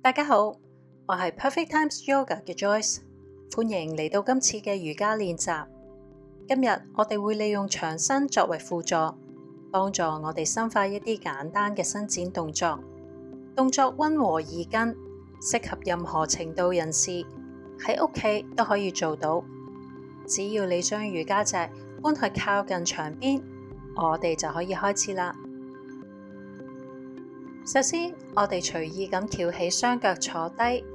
大家好，我係 Perfect Times Yoga 嘅 Joyce， 歡迎嚟到今次嘅瑜伽練習。今日我哋會利用長身作為輔助，幫助我哋深化一啲簡單嘅伸展動作。動作溫和易跟，適合任何程度人士，喺屋企都可以做到。只要你將瑜伽席搬去靠近牆邊，我哋就可以開始啦。首先，我哋隨意咁翹起雙腳坐低，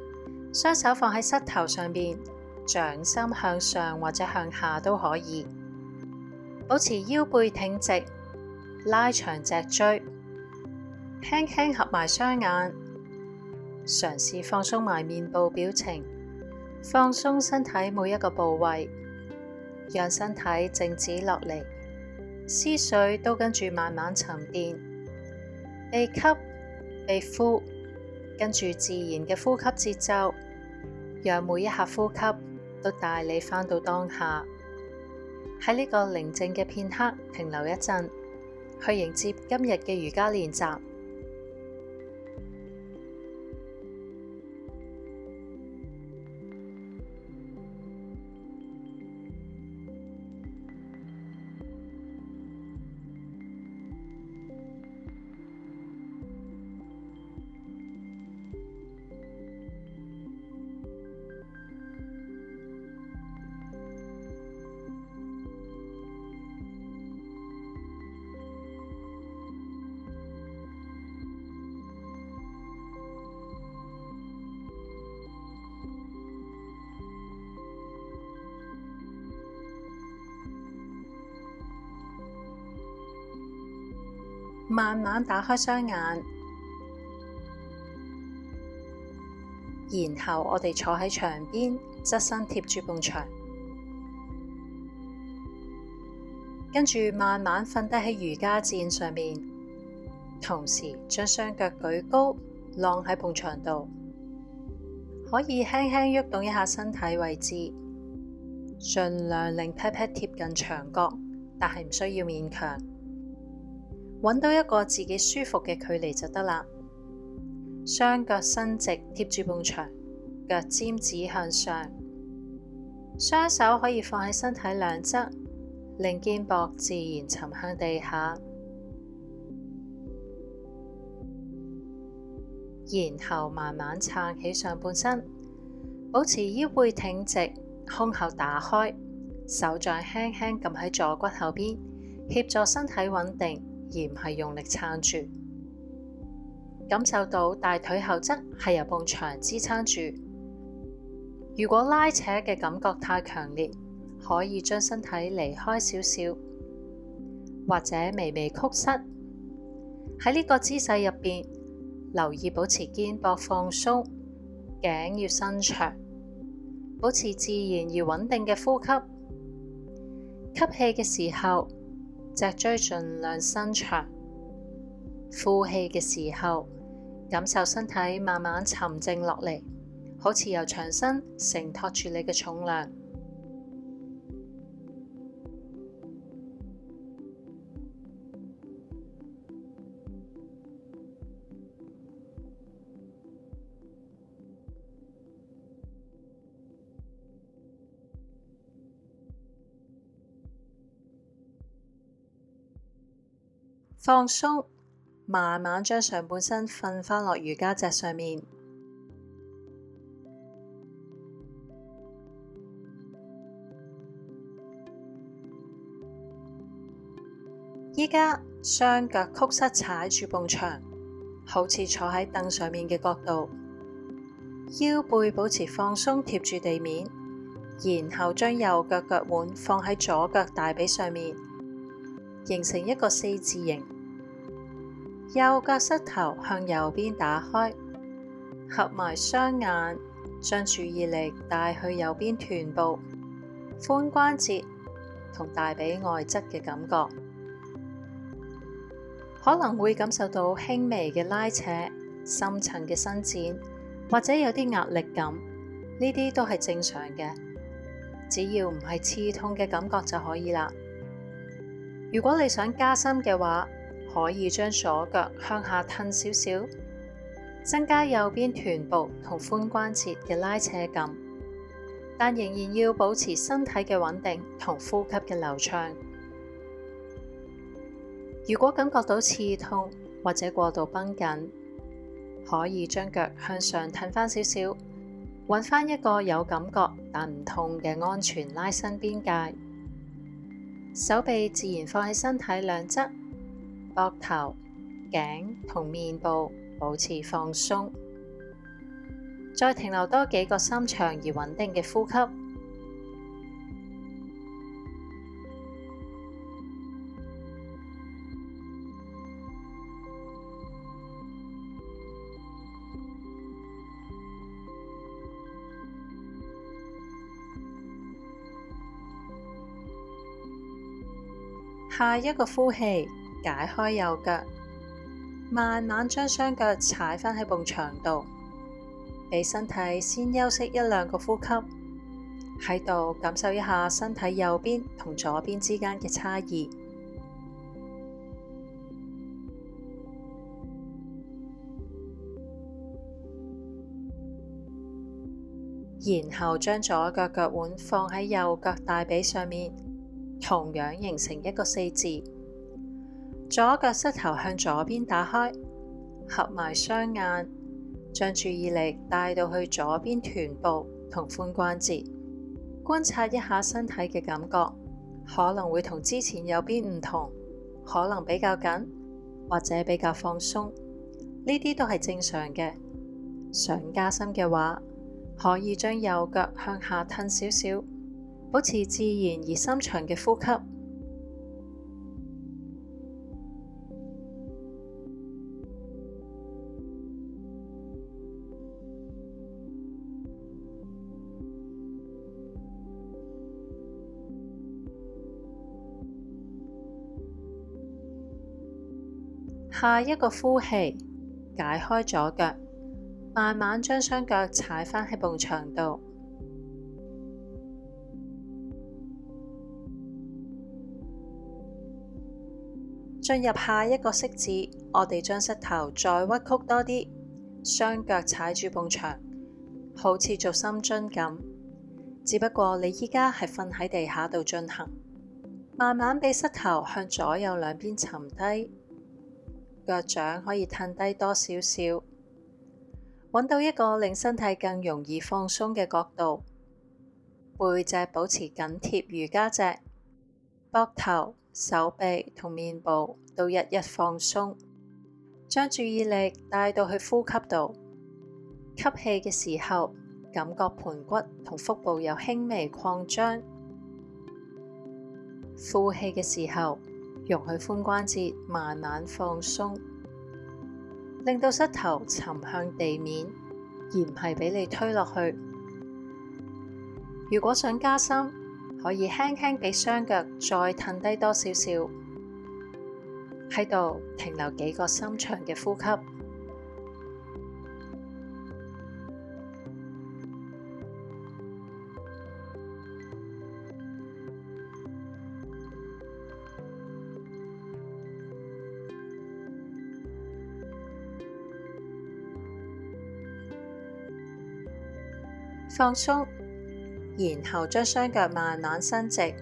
雙手放喺膝頭上面，掌心向上或者向下都可以。保持腰背挺直，拉長脊椎，輕輕合埋雙眼，嘗試放鬆埋面部表情，放鬆身體每一個部位，讓身體靜止落嚟，思緒都跟住慢慢沉澱，鼻吸鼻呼，跟住自然嘅呼吸節奏，讓每一下呼吸都帶你返到當下。喺呢個寧靜嘅片刻停留一陣，去迎接今日嘅瑜伽練習。慢慢打開雙眼，然後我哋坐喺牆邊，側身貼住埲牆，跟住慢慢瞓低喺瑜伽墊上面，同時將雙腳舉高，晾喺埲牆度，可以輕輕喐動一下身體位置，盡量令屁屁貼近牆角，但係唔需要勉強。揾到一個自己舒服嘅距離就得啦。雙腳伸直貼住埲牆，腳尖指向上，雙手可以放喺身體兩側，令肩膊自然沉向地下。然後慢慢撐起上半身，保持腰背挺直，胸口打開，手掌輕輕撳喺坐骨後邊，協助身體穩定，而唔係用力撐住。感受到大腿後側係由埲牆支撐住。如果拉扯嘅感覺太強烈，可以將身體離開少少，或者微微曲膝。喺呢個姿勢入邊，留意保持肩膊放鬆，頸要伸長，保持自然而穩定嘅呼吸。吸氣嘅時候，脊椎盡量伸長，呼氣嘅時候，感受身體慢慢沉靜落嚟，好似由長身承托住你嘅重量。放鬆，慢慢將上半身瞓返落瑜伽席上面。依家雙腳曲膝踩住埲牆，好似坐喺凳上面嘅角度，腰背保持放鬆貼住地面，然後將右腳腳腕放喺左腳大髀上面，形成一個四字形。右腳膝頭向右邊打開，合埋雙眼，將注意力帶去右邊臀部、髖關節同大髀外側嘅感覺，可能會感受到輕微嘅拉扯、深層嘅伸展，或者有啲壓力感，呢啲都係正常嘅，只要唔係刺痛嘅感覺就可以啦。如果你想加深嘅話，可以將左腳向下褪少少，增加右邊臀部同髖關節嘅拉扯感，但仍然要保持身體嘅穩定同呼吸嘅流暢。如果感覺到刺痛或者過度繃緊，可以將腳向上褪返少少，揾返一個有感覺但唔痛嘅安全拉伸邊界。手臂自然放喺身體兩側，膊頭、頸同面部保持放鬆。再停留多幾個深長而穩定嘅呼吸。下一個呼氣，解開右腳，慢慢將雙腳踩返喺埲牆度，俾身體先休息1-2個呼吸，喺度感受一下身體右邊同左邊之間嘅差異。然後將左腳腳腕放喺右腳大髀上面，同樣形成一個4字。左腳膝頭向左邊打開，合埋雙眼，將注意力帶到去左邊臀部同髖關節，觀察一下身體嘅感覺，可能會同之前有邊唔同，可能比較緊或者比較放鬆，呢啲都係正常嘅。想加深嘅話，可以將右腳向下褪少少，保持自然而深長嘅呼吸。下一個呼氣，解開左腳，慢慢將雙腳踩返喺埲牆度。進入下一個式子，我哋將膝頭再屈曲多啲，雙腳踩住埲牆，好似做深蹲咁。只不過你依家係瞓喺地下度進行，慢慢俾膝頭向左右兩邊沉低。腳掌可以褪低多少少，揾到一個令身體更容易放鬆嘅角度。背脊保持緊貼瑜伽席，膊頭、手臂同面部都一一放鬆。將注意力帶到去呼吸度，吸氣嘅時候，感覺盆骨同腹部有輕微擴張；呼氣嘅時候，容許髖關節慢慢放鬆，令到膝頭沉向地面，而唔係俾你推落去。如果想加深，可以輕輕俾雙腳再褪低多少少，喺度停留幾個深長嘅呼吸。放鬆，然後將雙腳慢慢伸直，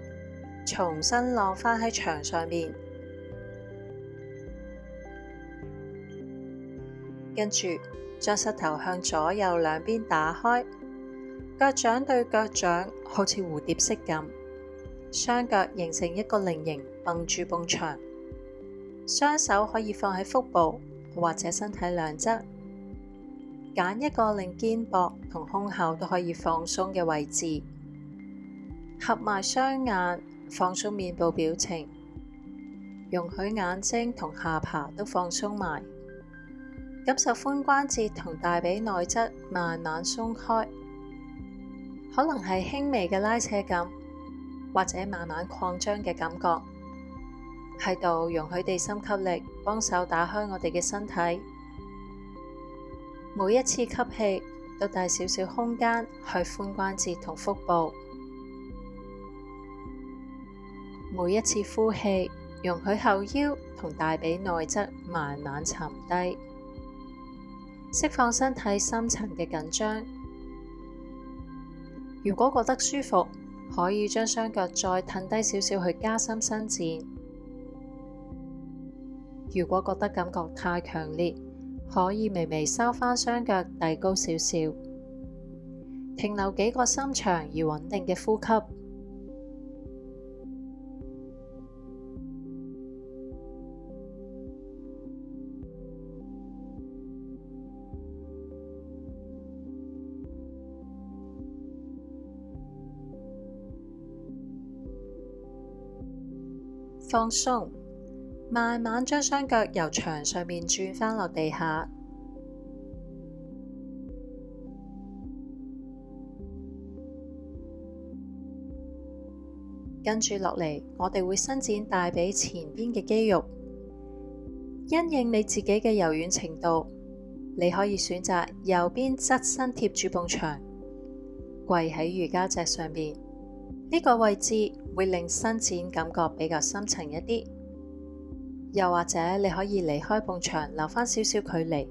重新晾返喺牆上面。跟住將膝頭向左右兩邊打開，腳掌對腳掌好似蝴蝶式咁，雙腳形成一個菱形，蹦住埲牆。雙手可以放喺腹部或者身體兩側。揀一個令肩膊同胸口都可以放鬆嘅位置，合埋雙眼，放鬆面部表情，容許眼睛同下巴都放鬆埋，感受髖關節同大髀內側慢慢鬆開，可能係輕微嘅拉扯感，或者慢慢擴張嘅感覺，喺度容許地心吸力幫手打開我哋嘅身體。每一次吸氣都帶少少空間去髖關節同腹部，每一次呼氣容許後腰同大髀內側慢慢沉低。釋放身體深層嘅緊張。如果覺得舒服，可以將雙腳再褪低少少去加深伸展。如果覺得感覺太強烈，可以微微收返雙腳遞高少少，停留幾個深長而穩定嘅呼吸。放鬆，慢慢將雙腳由牆上面轉返落地下。跟住落嚟，我哋會伸展大髀前邊嘅肌肉，因應你自己嘅柔軟程度，你可以選擇右邊側身貼住埲牆，跪喺瑜伽席上面。呢個位置會令伸展感覺比較深層一啲，又或者你可以離開埲牆，留返少少距離，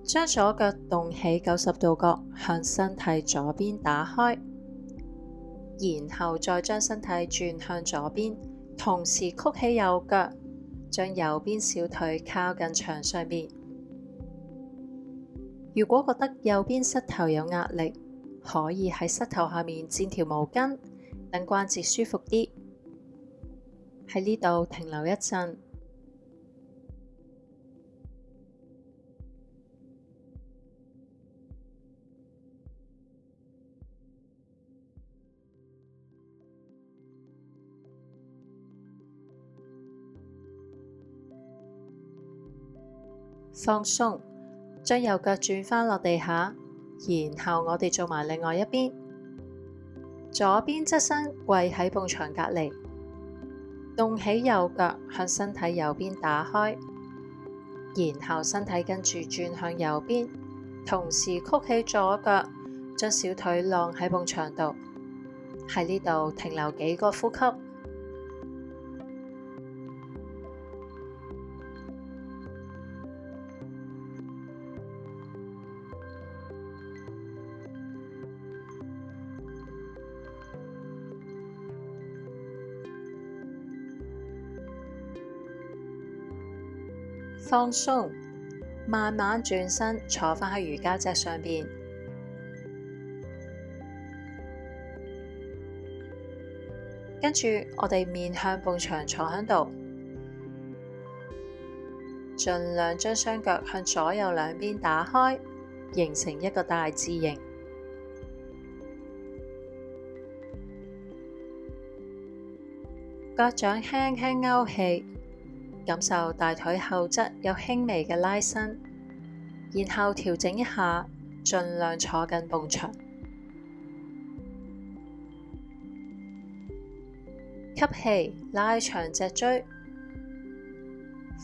將左腳動起90度角，向身體左邊打開，然後再將身體轉向左邊，同時曲起右腳，將右邊小腿靠近牆上面。如果覺得右邊膝頭有壓力，可以喺膝頭下面墊條毛巾，等關節舒服啲。喺呢度停留一陣，放鬆，將右腳轉返落地下。然後我哋做埋另外一邊，左邊側身跪喺埲牆隔離，動起右腳向身體右邊打開，然後身體跟住轉向右邊，同時曲起左腳，將小腿晾喺埲牆度。喺呢度停留幾個呼吸。放鬆，慢慢轉身坐返喺瑜伽席上邊，跟住我哋面向埲牆坐喺度，盡量將雙腳向左右兩邊打開，形成一個大字形。腳掌輕輕勾起，感受大腿後側有輕微嘅拉伸，然後調整一下，盡量坐緊埲牆。吸氣，拉長脊椎；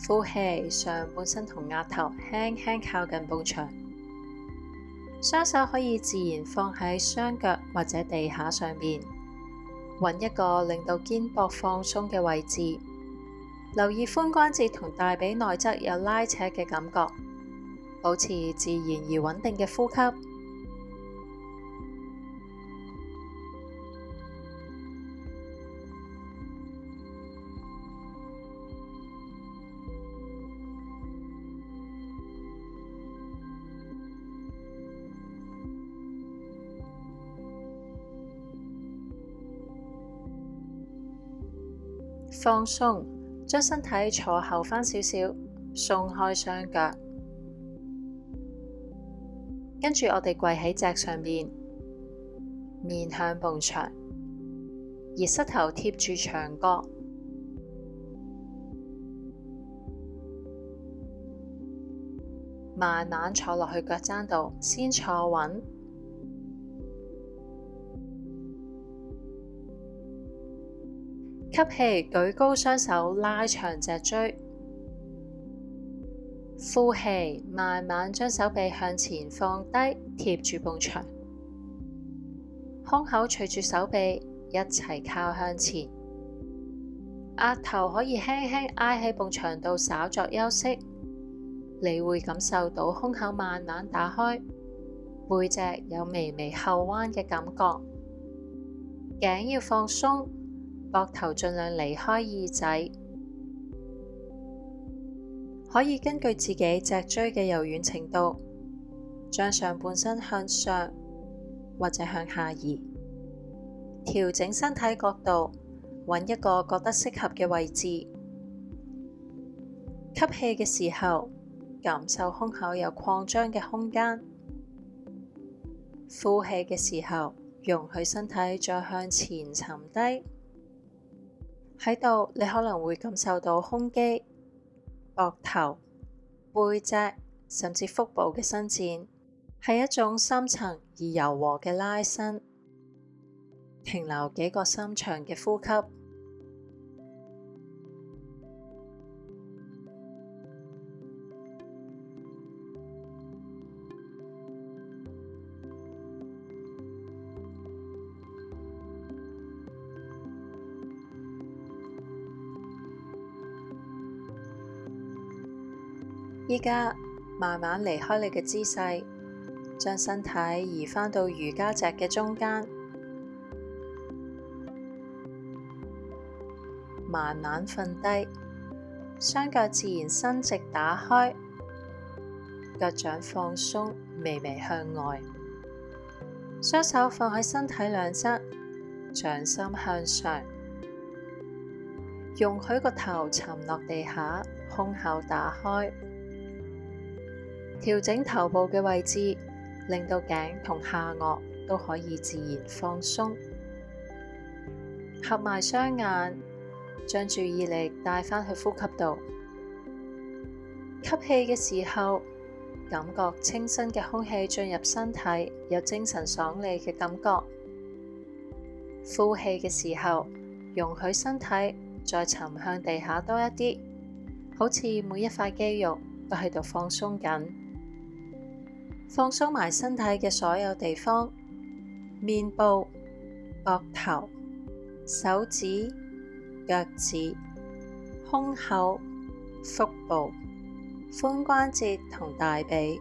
呼氣，上半身同額頭輕輕靠近埲牆。雙手可以自然放喺雙腳或者地下上面，揾一個令到肩膊放鬆嘅位置。留意髖關節同大髀內側有拉扯嘅感覺，保持自然而穩定嘅呼吸。放鬆。將身體坐後返少少，鬆開雙腳，跟住我哋跪喺席上面，面向埲牆，而膝頭貼住牆角，慢慢坐落去腳踭度，先坐穩。吸氣，舉高雙手，拉長脊椎；呼氣，慢慢將手臂向前放低，貼住埲牆。胸口隨住手臂一齊靠向前，額頭可以輕輕挨喺埲牆度，稍作休息。你會感受到胸口慢慢打開，背脊有微微後彎嘅感覺，頸要放鬆，膊頭盡量離開耳仔，可以根據自己脊椎嘅柔軟程度，將上半身向上或者向下移，調整身體角度，揾一個覺得適合嘅位置。吸氣嘅時候，感受胸口有擴張嘅空間；呼氣嘅時候，容許身體再向前沉低。喺度，你可能會感受到胸肌、膊頭、背脊，甚至腹部嘅伸展，係一種深層而柔和嘅拉伸。停留幾個深長嘅呼吸。依家慢慢離開你嘅姿勢，將身體移返到瑜伽席嘅中間，慢慢瞓低，雙腳自然伸直打開，腳掌放鬆，微微向外，雙手放喺身體兩側，掌心向上，容許個頭沉落地下，胸口打開。調整頭部嘅位置，令到頸同下顎都可以自然放鬆。合埋雙眼，將注意力帶返去呼吸道。吸氣嘅時候，感覺清新嘅空氣進入身體，有精神爽利嘅感覺。呼氣嘅時候，容許身體再沉向地下多一啲，好似每一塊肌肉都喺度放鬆緊。放鬆埋身體嘅所有地方，面部、膊頭、手指、腳趾、胸口、腹部、髖關節同大髀，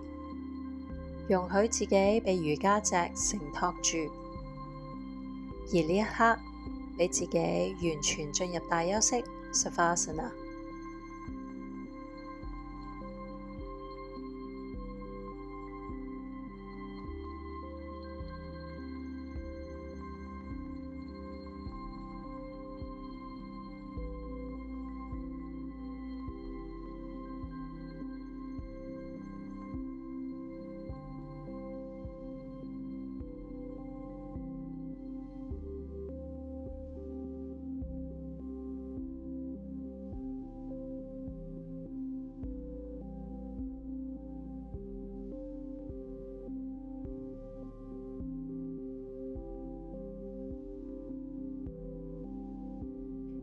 容許自己被瑜伽席承托住。而呢一刻，俾自己完全進入大休息 Savasana。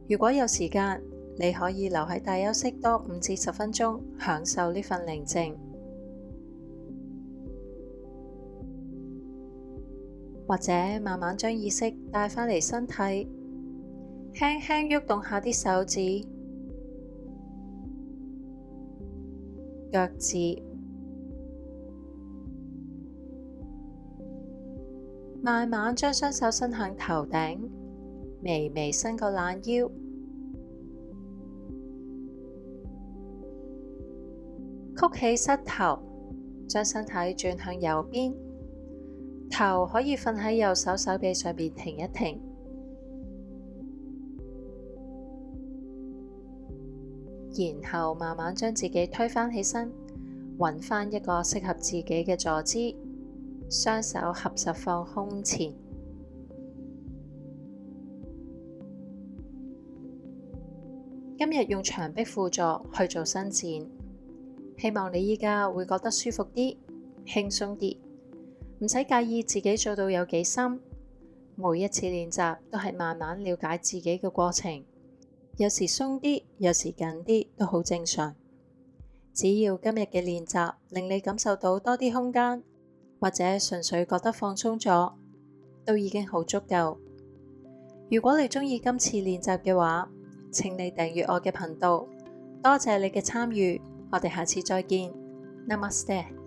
如果有時間，你可以留喺大休息多5至10分鐘，享受呢份寧靜，或者慢慢將意識帶返嚟身體，輕輕喐動下啲手指、腳趾，慢慢將雙手伸向頭頂，微微伸個懶腰，曲起膝頭，將身體轉向右邊，頭可以瞓喺右手手臂上面停一停，然後慢慢將自己推返起身，揾返一個適合自己嘅坐姿，雙手合十放胸前。今日用牆壁輔助去做伸展，希望你依家會覺得舒服啲、輕鬆啲，唔使介意自己做到有幾深。每一次練習都係慢慢了解自己嘅過程，有時鬆啲，有時緊啲，都好正常。只要今日嘅練習令你感受到多啲空間，或者純粹覺得放鬆咗，都已經好足夠。如果你鍾意今次練習嘅話，請你訂閱我嘅頻道，多謝你嘅參與，我哋下次再見。Namaste。